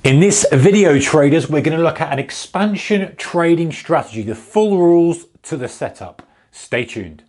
In this video, traders, we're going to look at an expansion trading strategy, the full rules to the setup. Stay tuned.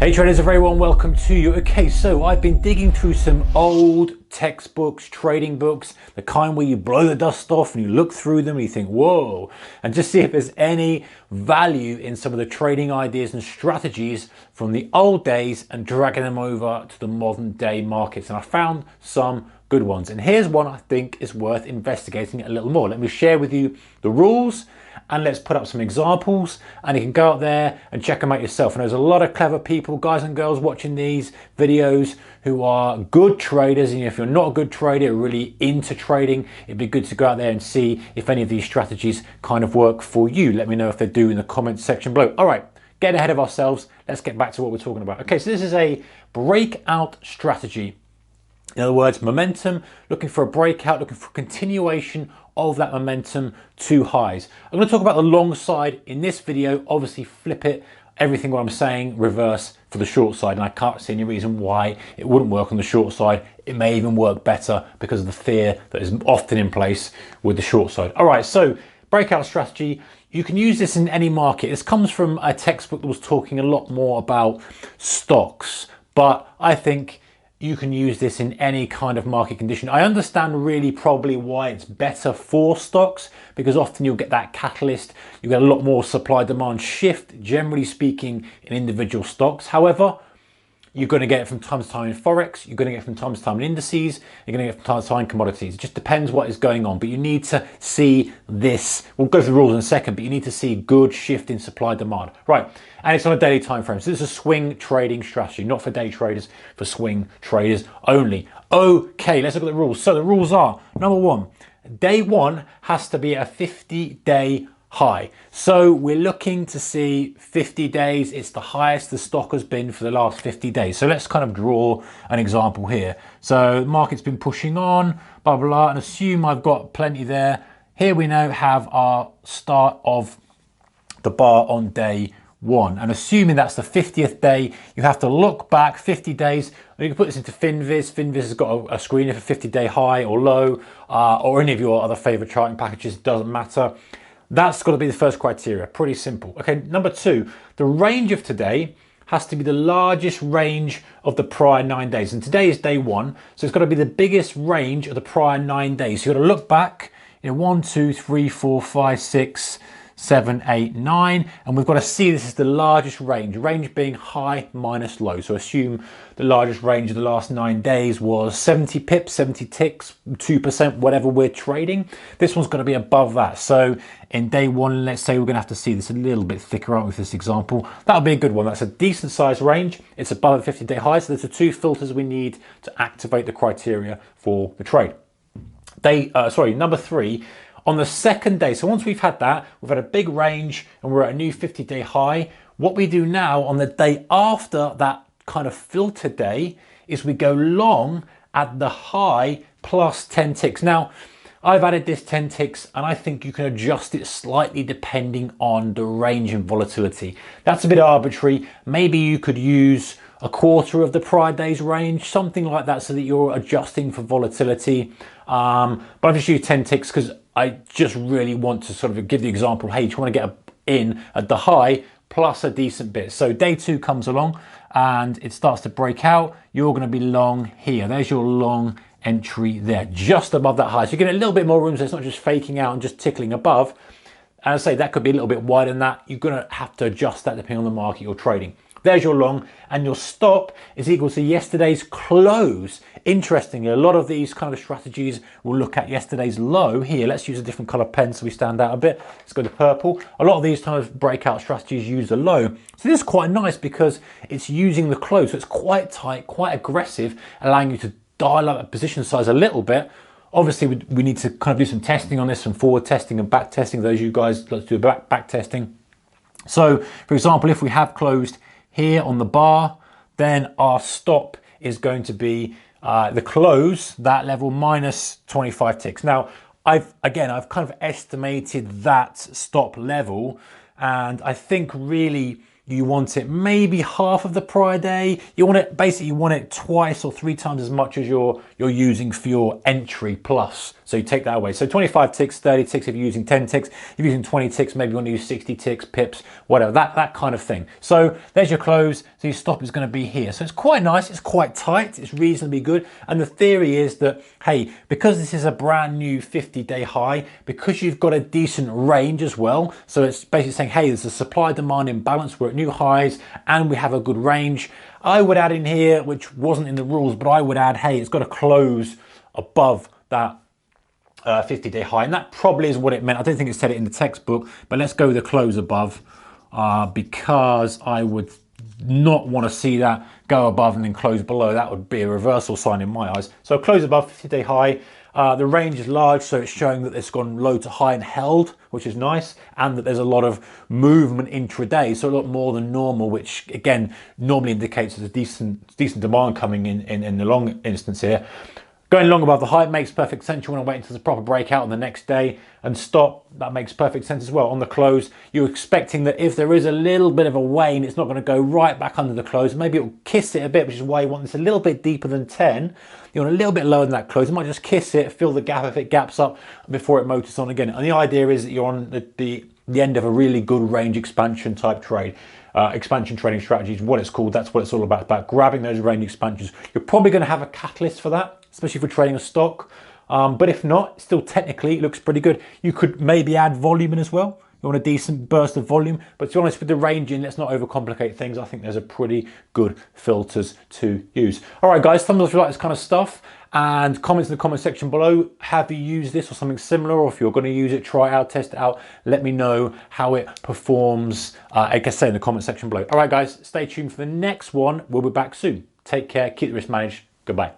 Hey traders, a very warm welcome to you. Okay, so I've been digging through some old textbooks, trading books, the kind where you blow the dust off and you look through them and you think, whoa, and just see if there's any value in some of the trading ideas and strategies from the old days and dragging them over to the modern day markets. And I found some good ones. And here's one I think is worth investigating a little more. Let me share with you the rules and let's put up some examples and you can go out there and check them out yourself. And there's a lot of clever people, guys and girls, watching these videos who are good traders. And if you're not a good trader, you're really into trading, it'd be good to go out there and see if any of these strategies kind of work for you. Let me know if they do in the comments section below. All right, get ahead of ourselves. Let's get back to what we're talking about. Okay, so this is a breakout strategy. In other words, momentum, looking for a breakout, looking for continuation of that momentum to highs. I'm going to talk about the long side in this video, obviously flip it, everything what I'm saying, reverse for the short side. And I can't see any reason why it wouldn't work on the short side. It may even work better because of the fear that is often in place with the short side. All right, so breakout strategy. You can use this in any market. This comes from a textbook that was talking a lot more about stocks, but I think you can use this in any kind of market condition. I understand really probably why it's better for stocks, because often you'll get that catalyst, you get a lot more supply demand shift, generally speaking, in individual stocks. However, you're going to get it from time to time in Forex, you're going to get it from time to time in indices, you're going to get it from time to time in commodities. It just depends what is going on, but you need to see this. We'll go through the rules in a second, but you need to see good shift in supply demand. Right, and it's on a daily time frame. So this is a swing trading strategy, not for day traders, for swing traders only. Okay, let's look at the rules. So the rules are, number one, day one has to be a 50-day high. So we're looking to see 50 days. It's the highest the stock has been for the last 50 days. So let's kind of draw an example here. So the market's been pushing on, blah, blah, blah, and assume I've got plenty there. Here we now have our start of the bar on day one. And assuming that's the 50th day, you have to look back 50 days. You can put this into FinViz. FinViz has got a screener for 50-day high or low, or any of your other favorite charting packages, doesn't matter. That's got to be the first criteria, pretty simple. Okay, number two, the range of today has to be the largest range of the prior 9 days. And today is day one, so it's got to be the biggest range of the prior 9 days. So you've got to look back, 1, 2, 3, 4, 5, 6, 7, 8, 9, and we've got to see this is the largest range being high minus low. So assume the largest range of the last 9 days was 70 pips, 70 ticks, 2%, whatever we're trading. This one's going to be above that. So in day one, let's say we're going to have to see this a little bit thicker out with this example. That'll be a good one. That's a decent sized range. It's above a 50-day high. So there's the two filters we need to activate the criteria for the trade. Number three, on the second day, so once we've had that, we've had a big range and we're at a new 50-day high. What we do now on the day after that kind of filter day is we go long at the high plus 10 ticks. Now, I've added this 10 ticks and I think you can adjust it slightly depending on the range and volatility. That's a bit arbitrary. Maybe you could use a quarter of the prior day's range, something like that, so that you're adjusting for volatility. But I've just used 10 ticks because I just really want to sort of give the example, hey, you want to get in at the high plus a decent bit. So day two comes along and it starts to break out. You're going to be long here. There's your long entry there, just above that high. So you get a little bit more room, so it's not just faking out and just tickling above. As I say, that could be a little bit wider than that. You're going to have to adjust that depending on the market you're trading. There's your long, and your stop is equal to yesterday's close. Interestingly, a lot of these kind of strategies will look at yesterday's low here. Let's use a different color pen so we stand out a bit. Let's go to purple. A lot of these kind of breakout strategies use the low. So this is quite nice because it's using the close. So it's quite tight, quite aggressive, allowing you to dial up a position size a little bit. Obviously, we need to kind of do some testing on this, some forward testing and back testing. Those of you guys like to do back testing. So, for example, if we have closed here on the bar, then our stop is going to be the close, that level, minus 25 ticks. Now, I've kind of estimated that stop level, and I think really you want it maybe half of the prior day. You want it, basically you want it twice or 3 times as much as you're using for your entry plus. So you take that away. So 25 ticks, 30 ticks if you're using 10 ticks. If you're using 20 ticks, maybe you want to use 60 ticks, pips, whatever, that kind of thing. So there's your close. So your stop is going to be here. So it's quite nice. It's quite tight. It's reasonably good. And the theory is that, hey, because this is a brand new 50-day high, because you've got a decent range as well. So it's basically saying, hey, there's a supply-demand imbalance. We're at new highs and we have a good range. I would add in here, which wasn't in the rules, but I would add, hey, it's got to close above that 50-day high, and that probably is what it meant. I don't think it said it in the textbook, but let's go with the close above because I would not want to see that go above and then close below. That would be a reversal sign in my eyes. So close above 50-day high. The range is large, so it's showing that it's gone low to high and held, which is nice, and that there's a lot of movement intraday, so a lot more than normal, which again normally indicates there's a decent demand coming in the long instance here. Going long above the high makes perfect sense. You want to wait until the proper breakout on the next day and stop. That makes perfect sense as well. On the close, you're expecting that if there is a little bit of a wane, it's not going to go right back under the close. Maybe it'll kiss it a bit, which is why you want this a little bit deeper than 10. You want a little bit lower than that close. You might just kiss it, fill the gap if it gaps up before it motors on again. And the idea is that you're on the end of a really good range expansion type trade. Expansion trading strategy is what it's called. That's what it's all about grabbing those range expansions. You're probably going to have a catalyst for that, especially for trading a stock. But if not, still technically it looks pretty good. You could maybe add volume in as well. You want a decent burst of volume, but to be honest, with the range in, let's not overcomplicate things. I think there's a pretty good filters to use. All right, guys, thumbs up if you like this kind of stuff, and comments in the comment section below. Have you used this or something similar, or if you're going to use it, try it out, test it out. Let me know how it performs. Like I say, in the comment section below. All right, guys, stay tuned for the next one. We'll be back soon. Take care, keep the risk managed. Goodbye.